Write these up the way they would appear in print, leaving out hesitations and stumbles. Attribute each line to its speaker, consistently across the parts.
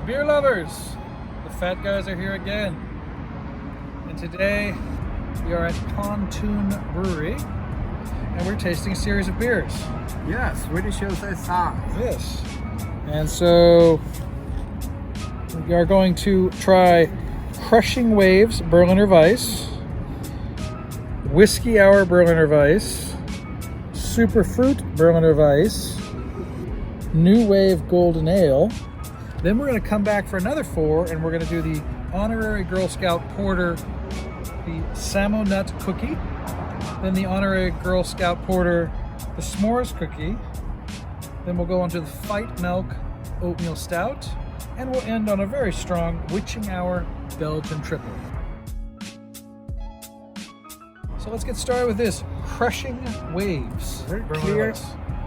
Speaker 1: Beer lovers, the fat guys are here again. And today we are at Pontoon Brewery and we're tasting a series of beers.
Speaker 2: Yes, Swedish size.
Speaker 1: Yes. And so we are going to try Crushing Waves Berliner Weiss, Whiskey Hour Berliner Weiss, Superfruit Berliner Weiss, New Wave Golden Ale. Then we're going to come back for another 4 and we're going to do the Honorary Girl Scout Porter, the Samoa Nut Cookie, then the Honorary Girl Scout Porter, the S'mores Cookie, then we'll go on to the Fight Milk Oatmeal Stout, and we'll end on a very strong Witching Hour Belgian Triple. So let's get started with this Crushing Waves.
Speaker 2: Very
Speaker 1: Berliner
Speaker 2: clear,
Speaker 1: Weiss.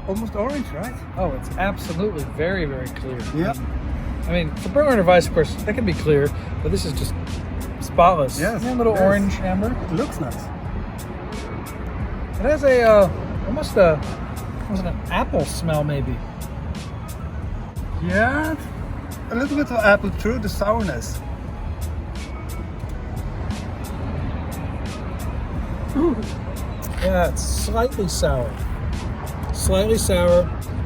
Speaker 2: almost orange, right?
Speaker 1: Oh, it's absolutely very, very clear.
Speaker 2: Yeah.
Speaker 1: I mean, the Berliner Weiss, of course, that can be clear, but this is just spotless.
Speaker 2: Yes,
Speaker 1: Yeah, a little
Speaker 2: yes.
Speaker 1: orange amber.
Speaker 2: It looks nice.
Speaker 1: It has a almost an apple smell, maybe.
Speaker 2: Yeah, a little bit of apple through the sourness.
Speaker 1: Yeah, it's slightly sour,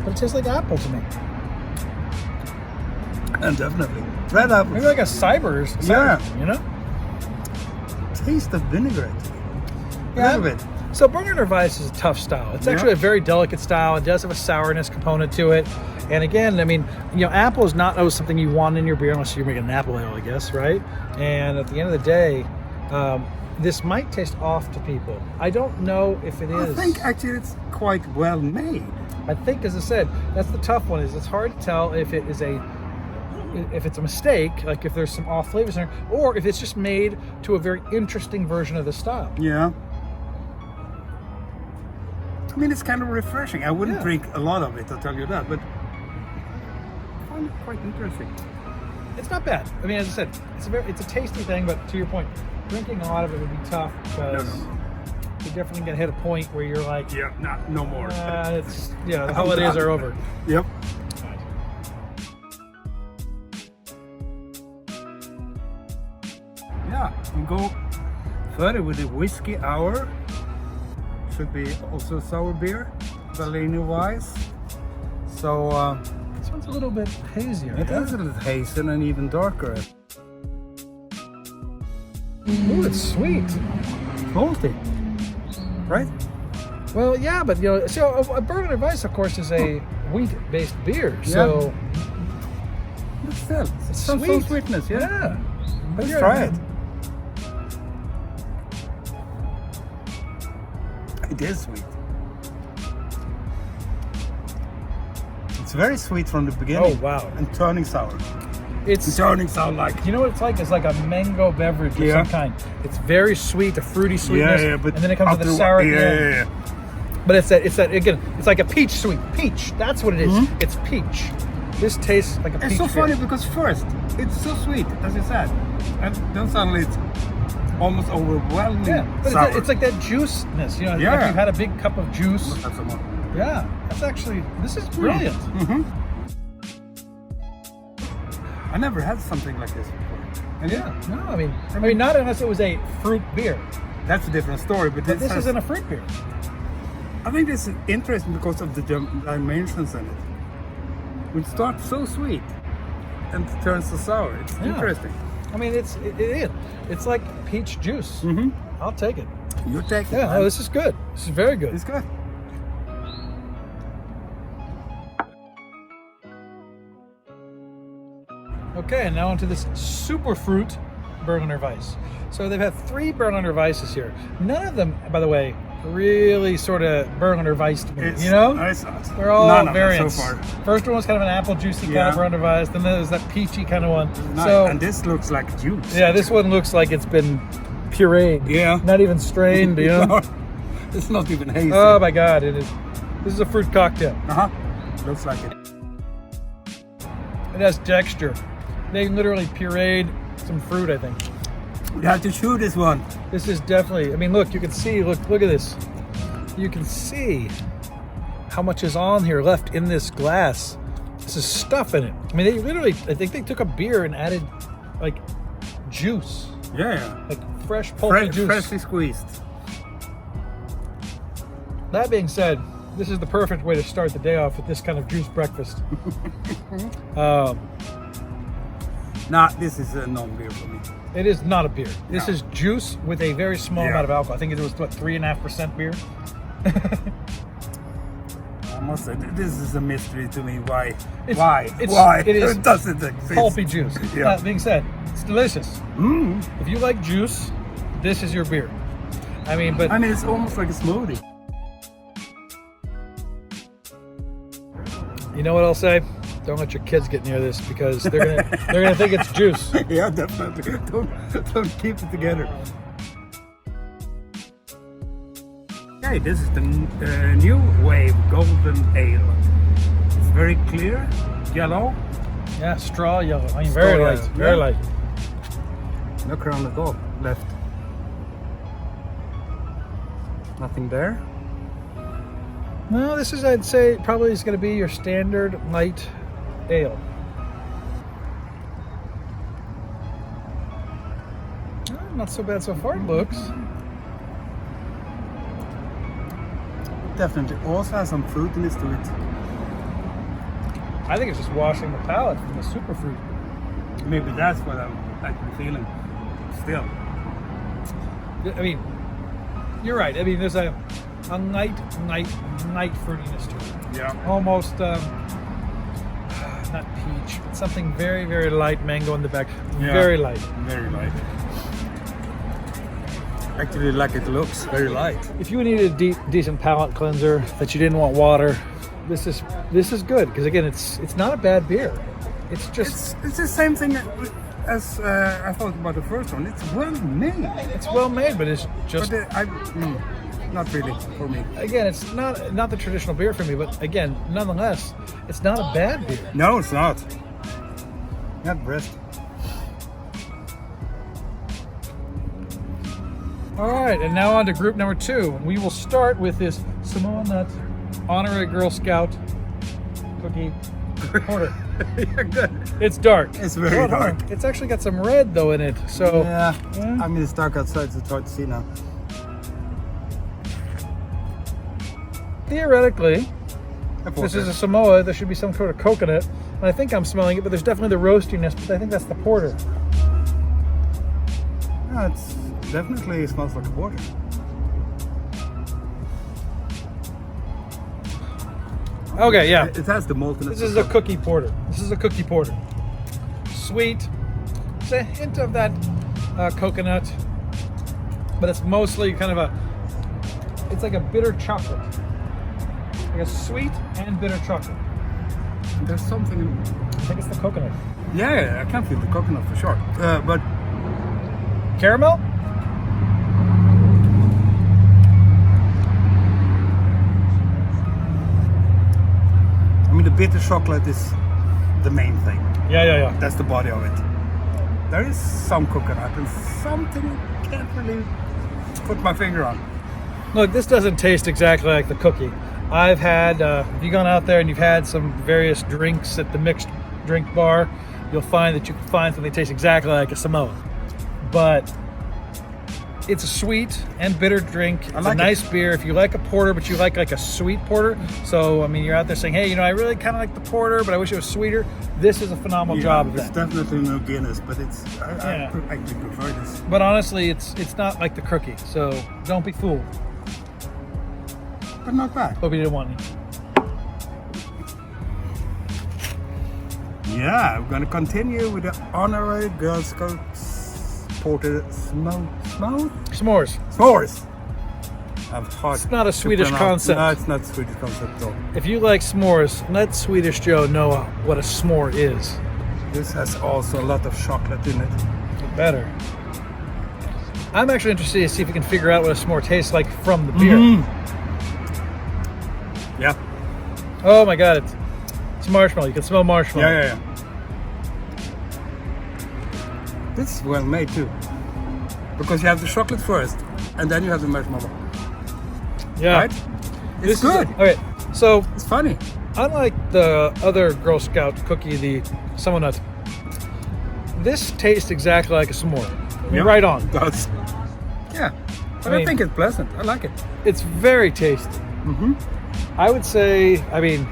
Speaker 1: but it tastes like apple to me.
Speaker 2: And definitely red apple.
Speaker 1: Maybe like a cider,
Speaker 2: Yeah.
Speaker 1: you know?
Speaker 2: Taste of vinaigrette.
Speaker 1: Yeah.
Speaker 2: A little bit.
Speaker 1: So Berliner Weiss is a tough style. It's actually a very delicate style. It does have a sourness component to it. And again, I mean, you know, apple is not always something you want in your beer unless you're making an apple ale, I guess, right? And at the end of the day, this might taste off to people. I don't know if it is.
Speaker 2: I think actually it's quite well made.
Speaker 1: I think, as I said, that's the tough one. Is it's hard to tell if it is if it's a mistake, like if there's some off flavors in there, or if it's just made to a very interesting version of the style.
Speaker 2: Yeah. I mean, it's kind of refreshing. I wouldn't drink a lot of it, I'll tell you that, but I find it quite interesting.
Speaker 1: It's not bad. I mean, as I said, it's a tasty thing, but to your point, drinking a lot of it would be tough because you're definitely gonna hit a point where you're like,
Speaker 2: Yeah, no more.
Speaker 1: it's the holidays are over.
Speaker 2: Yep. Yeah, we go further with the Whiskey Hour. Should be also sour beer, Bellini Weiss. So
Speaker 1: This one's a little bit hazier.
Speaker 2: it is a little hazy and even darker.
Speaker 1: Ooh, it's sweet.
Speaker 2: Malty, right?
Speaker 1: Well, yeah, but so a Berliner Weiss, of course, is a wheat-based beer. So
Speaker 2: But still, it's some
Speaker 1: sweet.
Speaker 2: sweetness, yeah.
Speaker 1: But
Speaker 2: Let's try it. It is sweet. It's very sweet from the beginning.
Speaker 1: Oh wow!
Speaker 2: And turning sour.
Speaker 1: It's
Speaker 2: Turning sour like.
Speaker 1: you know what it's like? It's like a mango beverage of some kind. It's very sweet, a fruity sweetness,
Speaker 2: but
Speaker 1: and then it comes with the sour at the end. But it's that again. It's like a peach sweet. Peach. That's what it is. It's peach. This tastes like a peach.
Speaker 2: It's so
Speaker 1: beer.
Speaker 2: funny because first it's so sweet, as you said, and then suddenly it's almost overwhelming.
Speaker 1: Yeah, but
Speaker 2: sour.
Speaker 1: it's like that juiceness. You know,
Speaker 2: Yeah.
Speaker 1: like you've had a big cup of juice.
Speaker 2: Let's have some more.
Speaker 1: Yeah, that's actually this is brilliant.
Speaker 2: I never had something like this before. And
Speaker 1: Yeah. No, I mean, not unless it was a fruit beer.
Speaker 2: that's a different story. But
Speaker 1: This isn't a fruit beer.
Speaker 2: I think this is interesting because of the dimensions in it. It starts so sweet and turns to sour. It's
Speaker 1: Yeah.
Speaker 2: interesting.
Speaker 1: I mean, it is. It's like peach juice. I'll take it.
Speaker 2: You take it.
Speaker 1: Yeah,
Speaker 2: man.
Speaker 1: no, this is good. This is very good.
Speaker 2: It's good.
Speaker 1: Okay, and now onto this Superfruit Berliner Weiss. So they've had 3 Berliner Weisses here. None of them, by the way, really sort of Berliner Weiss to me.
Speaker 2: It's,
Speaker 1: you know? They're all
Speaker 2: none of them
Speaker 1: variants.
Speaker 2: so far.
Speaker 1: First one was kind of an apple juicy kind of Berliner Weiss. Then there's that peachy kind of one.
Speaker 2: Nice.
Speaker 1: So
Speaker 2: And this looks like juice.
Speaker 1: yeah, this one looks like it's been pureed.
Speaker 2: Yeah.
Speaker 1: Not even strained. You know?
Speaker 2: It's not even hazy.
Speaker 1: Oh my God! It is. This is a fruit cocktail.
Speaker 2: Looks like it.
Speaker 1: It has texture. They literally pureed some fruit, I think.
Speaker 2: We have to chew this one.
Speaker 1: This is definitely, I mean, look, you can see, look at this. You can see how much is on here left in this glass. This is stuff in it. I mean, they literally, I think they took a beer and added like juice,
Speaker 2: Yeah.
Speaker 1: like fresh pulpy juice.
Speaker 2: Freshly squeezed.
Speaker 1: That being said, this is the perfect way to start the day off with this kind of juice breakfast.
Speaker 2: Nah, this is a non-beer for me.
Speaker 1: It is not a beer. This
Speaker 2: No.
Speaker 1: is juice with a very small amount of alcohol. I think it was, what, 3.5% beer?
Speaker 2: I must say, this is a mystery to me. Why?
Speaker 1: It's-
Speaker 2: Why?
Speaker 1: it's-
Speaker 2: Why?
Speaker 1: it is
Speaker 2: doesn't exist.
Speaker 1: Pulpy juice.
Speaker 2: Yeah.
Speaker 1: That being said, it's delicious.
Speaker 2: Mm.
Speaker 1: If you like juice, this is your beer. I mean, but
Speaker 2: I mean, it's almost like a smoothie.
Speaker 1: you know what I'll say? Don't let your kids get near this because they're gonna think it's juice.
Speaker 2: Yeah, definitely. Don't keep it together. Okay, this is the new wave golden ale. It's very clear, yellow.
Speaker 1: Yeah, straw yellow. I mean,
Speaker 2: Straw
Speaker 1: very
Speaker 2: yellow,
Speaker 1: light. Very
Speaker 2: yeah.
Speaker 1: light.
Speaker 2: No crown at all left. Nothing there.
Speaker 1: No, this is, I'd say, probably is going to be your standard light ale. Not so bad so far, it looks.
Speaker 2: Definitely also has some fruitiness to it.
Speaker 1: I think it's just washing the palate from the superfruit.
Speaker 2: Maybe that's what I'm actually feeling. Still.
Speaker 1: I mean, you're right. I mean, there's a light fruitiness to it.
Speaker 2: Yeah.
Speaker 1: Almost, not peach, but something very, very light. Mango in the back.
Speaker 2: Yeah.
Speaker 1: Very light.
Speaker 2: Very light. Actually, like it looks, very light.
Speaker 1: If you needed a decent palate cleanser that you didn't want water, this is good because again, it's not a bad beer. It's just
Speaker 2: It's the same thing as I thought about the first one. It's well made.
Speaker 1: it's well made, but it's just
Speaker 2: But not really for me.
Speaker 1: again, it's not the traditional beer for me. But again, nonetheless, it's not a bad beer.
Speaker 2: No, it's not. Not breast.
Speaker 1: All right, and now on to group number 2. We will start with this Samoa Nut Honorary Girl Scout Cookie Porter.
Speaker 2: Yeah, good.
Speaker 1: It's dark.
Speaker 2: It's very
Speaker 1: Hold on.
Speaker 2: dark.
Speaker 1: It's actually got some red though in it. So
Speaker 2: Yeah.
Speaker 1: Yeah.
Speaker 2: I mean, it's dark outside, so it's hard to see now.
Speaker 1: theoretically, this is a Samoa. There should be some sort of coconut. And I think I'm smelling it, but there's definitely the roastiness. But I think that's the porter.
Speaker 2: Yeah, it's definitely smells like a porter.
Speaker 1: Okay, yeah.
Speaker 2: It has the maltiness.
Speaker 1: This is a cookie porter. This is a cookie porter. Sweet. It's a hint of that coconut, but it's mostly kind of it's like a bitter chocolate. Like a sweet and bitter chocolate.
Speaker 2: There's something.
Speaker 1: I think it's the coconut.
Speaker 2: Yeah, I can feel the coconut for sure. But
Speaker 1: Caramel?
Speaker 2: I mean, the bitter chocolate is the main thing.
Speaker 1: Yeah.
Speaker 2: That's the body of it. There is some coconut and something I can't really put my finger on.
Speaker 1: Look, this doesn't taste exactly like the cookie. I've had, if you've gone out there and you've had some various drinks at the mixed drink bar, you'll find that you can find something that tastes exactly like a Samoa. But it's a sweet and bitter drink. It's
Speaker 2: like
Speaker 1: a nice beer. If you like a porter, but you like a sweet porter, so I mean, you're out there saying, hey, I really kind of like the porter, but I wish it was sweeter. This is a phenomenal job of
Speaker 2: It's
Speaker 1: that.
Speaker 2: definitely no Guinness, but I
Speaker 1: Yeah.
Speaker 2: actually prefer this.
Speaker 1: But honestly, it's not like the cookie, so don't be fooled.
Speaker 2: But not bad.
Speaker 1: Hope you didn't want any.
Speaker 2: Yeah, we're gonna continue with the honorary Girl Scouts Porter
Speaker 1: S'mores.
Speaker 2: S'mores.
Speaker 1: It's not a Swedish concept.
Speaker 2: No, it's not a Swedish concept at all.
Speaker 1: If you like s'mores, let Swedish Joe know what a s'more is.
Speaker 2: This has also a lot of chocolate in it.
Speaker 1: Better. I'm actually interested to see if we can figure out what a s'more tastes like from the beer.
Speaker 2: Yeah.
Speaker 1: Oh my god, it's marshmallow. You can smell marshmallow.
Speaker 2: Yeah. This is well made too. Because you have the chocolate first, and then you have the marshmallow.
Speaker 1: Yeah.
Speaker 2: Right? It's good.
Speaker 1: Okay, so
Speaker 2: It's funny.
Speaker 1: unlike the other Girl Scout cookie, the Samoa nut, this tastes exactly like a s'more. I mean,
Speaker 2: Yeah,
Speaker 1: right on.
Speaker 2: it does. Yeah, but I think it's pleasant. I like it.
Speaker 1: It's very tasty.
Speaker 2: Mm-hmm.
Speaker 1: I would say, I mean,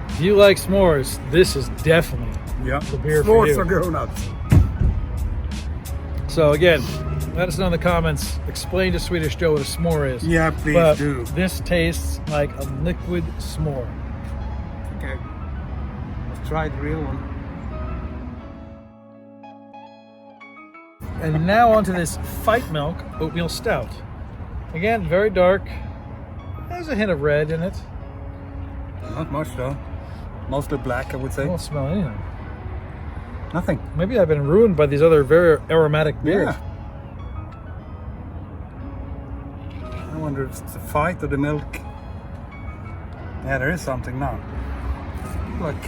Speaker 1: if you like s'mores, this is definitely
Speaker 2: Yeah,
Speaker 1: the beer for
Speaker 2: S'mores
Speaker 1: you.
Speaker 2: for grown-ups.
Speaker 1: So again, let us know in the comments. Explain to Swedish Joe what a s'more is.
Speaker 2: Yeah, please
Speaker 1: But
Speaker 2: do.
Speaker 1: this tastes like a liquid s'more.
Speaker 2: Okay, let's try the real one.
Speaker 1: And now onto this Fight Milk Oatmeal Stout. Again, very dark. There's a hint of red in it.
Speaker 2: Not much though. Mostly black, I would
Speaker 1: I
Speaker 2: say.
Speaker 1: don't smell anything.
Speaker 2: Nothing.
Speaker 1: Maybe I've been ruined by these other very aromatic beers.
Speaker 2: Yeah. I wonder if it's the fight or the milk. Yeah, there is something now. Like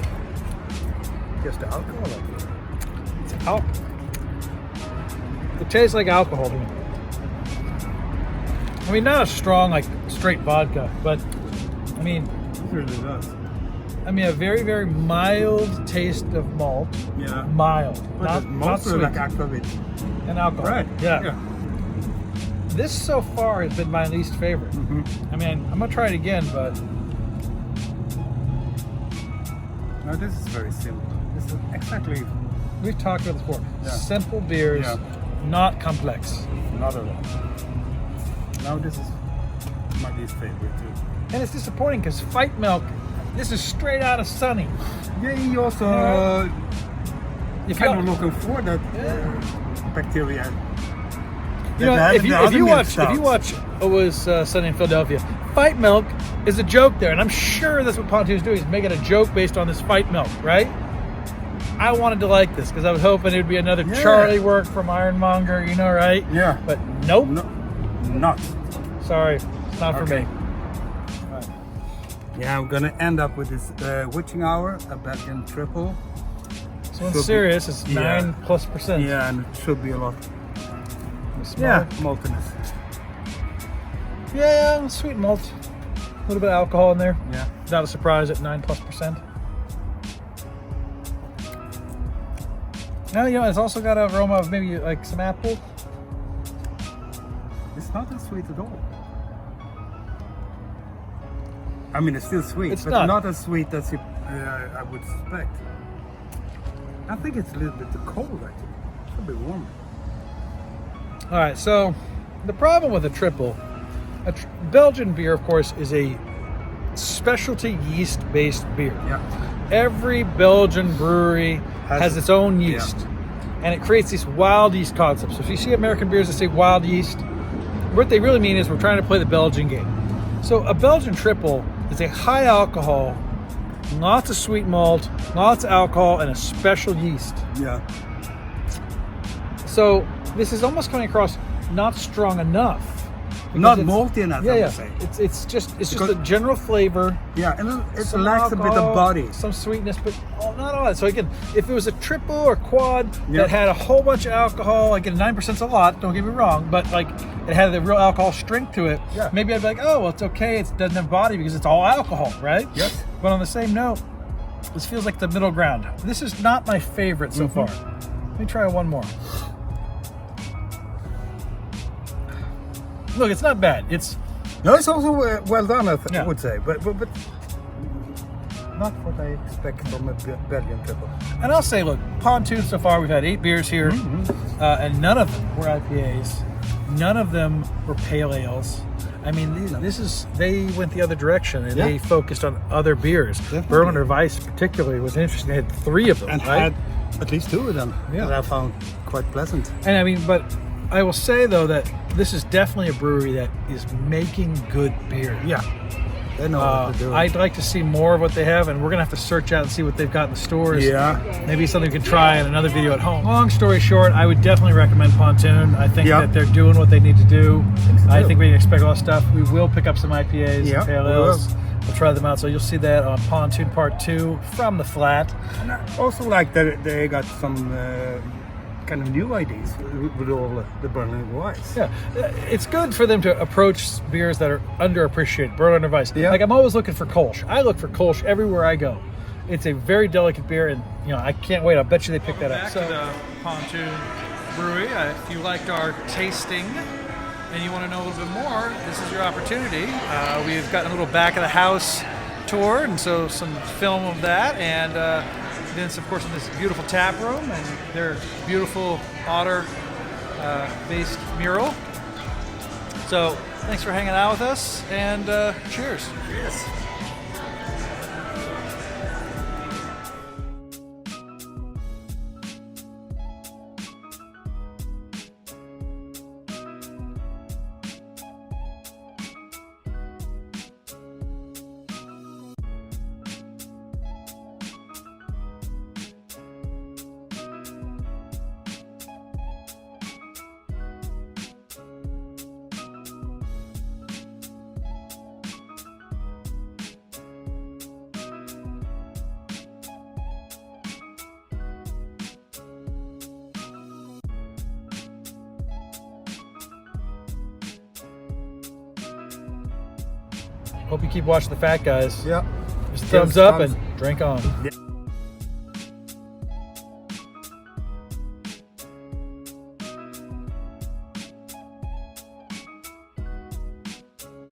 Speaker 2: just the alcohol.
Speaker 1: It's it tastes like alcohol to me. I mean, not a strong, like straight vodka, but I mean,
Speaker 2: It really does.
Speaker 1: a very, very mild taste of malt.
Speaker 2: Yeah.
Speaker 1: Mild,
Speaker 2: But
Speaker 1: not
Speaker 2: mostly
Speaker 1: sweet.
Speaker 2: like aquavit.
Speaker 1: And alcohol.
Speaker 2: Right.
Speaker 1: Yeah. This so far has been my least favorite.
Speaker 2: Mm-hmm.
Speaker 1: I mean, I'm gonna try it again, but
Speaker 2: No, this is very simple. This is exactly
Speaker 1: we've talked about this before.
Speaker 2: Yeah.
Speaker 1: Simple beers,
Speaker 2: Yeah.
Speaker 1: not complex.
Speaker 2: not at all. Now this is my least favorite too.
Speaker 1: And it's disappointing because Fight Milk, this is straight out of Sunny.
Speaker 2: Yeah, you also
Speaker 1: If
Speaker 2: kind
Speaker 1: you-
Speaker 2: of looking for that bacteria.
Speaker 1: You know,
Speaker 2: That
Speaker 1: if you
Speaker 2: other milk
Speaker 1: watch Sunny in Philadelphia, Fight Milk is a joke there, and I'm sure that's what Pontoon is doing. He's making a joke based on this Fight Milk, right? I wanted to like this because I was hoping it would be another
Speaker 2: Yeah.
Speaker 1: Charlie work from Ironmonger, you know, right?
Speaker 2: Yeah.
Speaker 1: But nope.
Speaker 2: No, not.
Speaker 1: Sorry, it's not for
Speaker 2: Okay.
Speaker 1: me.
Speaker 2: Yeah, I'm gonna end up with this witching hour, a Belgian triple.
Speaker 1: This one's
Speaker 2: Should be-
Speaker 1: serious. It's
Speaker 2: yeah.
Speaker 1: 9+%.
Speaker 2: Yeah, and it should be a lot.
Speaker 1: Smell
Speaker 2: Yeah,
Speaker 1: it.
Speaker 2: maltiness.
Speaker 1: Yeah, sweet malt. A little bit of alcohol in there.
Speaker 2: Yeah.
Speaker 1: Not a surprise at 9+%. Now, it's also got an aroma of maybe like some apple.
Speaker 2: It's not as sweet at all. I mean, it's still sweet,
Speaker 1: It's
Speaker 2: but
Speaker 1: not.
Speaker 2: not as sweet as I would suspect. I think it's a little bit too cold, actually. It should be warmer.
Speaker 1: All right, so the problem with a triple, Belgian beer, of course, is a specialty yeast-based beer.
Speaker 2: Yeah.
Speaker 1: Every Belgian brewery has its own
Speaker 2: Yeah.
Speaker 1: yeast, and it creates these wild yeast concepts. So if you see American beers that say wild yeast, what they really mean is we're trying to play the Belgian game. So a Belgian triple is a high alcohol, lots of sweet malt, lots of alcohol, and a special yeast.
Speaker 2: Yeah.
Speaker 1: So this is almost coming across not strong enough. because
Speaker 2: Not
Speaker 1: it's-
Speaker 2: malty enough,
Speaker 1: Yeah,
Speaker 2: I
Speaker 1: yeah.
Speaker 2: would say.
Speaker 1: It's just
Speaker 2: Because-
Speaker 1: a general flavor.
Speaker 2: Yeah, and it
Speaker 1: Some
Speaker 2: lacks a bit
Speaker 1: alcohol,
Speaker 2: of body.
Speaker 1: some sweetness, but not all that. So again, if it was a triple or quad
Speaker 2: Yeah.
Speaker 1: that had a whole bunch of alcohol, again, 9%'s a lot. Don't get me wrong, but like it had the real alcohol strength to it.
Speaker 2: Yeah.
Speaker 1: Maybe I'd be like, oh, well, it's okay. It doesn't have body because it's all alcohol, right?
Speaker 2: Yes.
Speaker 1: But on the same note, this feels like the middle ground. This is not my favorite so far. Let me try one more. Look, it's not bad. It's
Speaker 2: No, it's also well done, I
Speaker 1: Yeah.
Speaker 2: would say, but not what I expect from a Belgian triple.
Speaker 1: And I'll say, look, Pontoon so far, we've had 8 beers here, and none of them were IPAs. None of them were pale ales. I mean, they went the other direction, and
Speaker 2: Yeah.
Speaker 1: they focused on other beers.
Speaker 2: Definitely.
Speaker 1: Berliner Weiss particularly was interesting. They had 3 of them,
Speaker 2: And
Speaker 1: right?
Speaker 2: had at least 2 of them
Speaker 1: Yeah.
Speaker 2: that I found quite pleasant.
Speaker 1: And I mean, but I will say, though, that this is definitely a brewery that is making good beer.
Speaker 2: Yeah, they know what to do.
Speaker 1: I'd like to see more of what they have, and we're gonna have to search out and see what they've got in the stores.
Speaker 2: Yeah.
Speaker 1: Maybe something we can try in another video at home. Long story short, I would definitely recommend Pontoon. I think
Speaker 2: Yeah.
Speaker 1: that they're doing what they need to do.
Speaker 2: so
Speaker 1: I
Speaker 2: too.
Speaker 1: think we can expect a lot of stuff. We will pick up some IPAs
Speaker 2: Yeah,
Speaker 1: and pale
Speaker 2: we
Speaker 1: ales. We'll try them out. So you'll see that on Pontoon Part 2 from the flat.
Speaker 2: And I also like that they got some kind of new ideas with all the Berliner Weiss.
Speaker 1: Yeah, it's good for them to approach beers that are underappreciated. Berliner Weiss.
Speaker 2: Yeah.
Speaker 1: Like I'm always looking for Kolsch. I look for Kolsch everywhere I go. It's a very delicate beer, and I can't wait. I bet you they pick that up.
Speaker 3: Back to the Pontoon Brewery. If you liked our tasting and you want to know a little bit more, this is your opportunity. We've got a little back of the house tour, and so some film of that, and then of course in this beautiful tap room and their beautiful otter based mural. So thanks for hanging out with us, and cheers.
Speaker 2: Yes.
Speaker 1: Hope you keep watching the Fat Guys.
Speaker 2: Yeah.
Speaker 1: Just thumbs up and drink on.
Speaker 2: Yeah.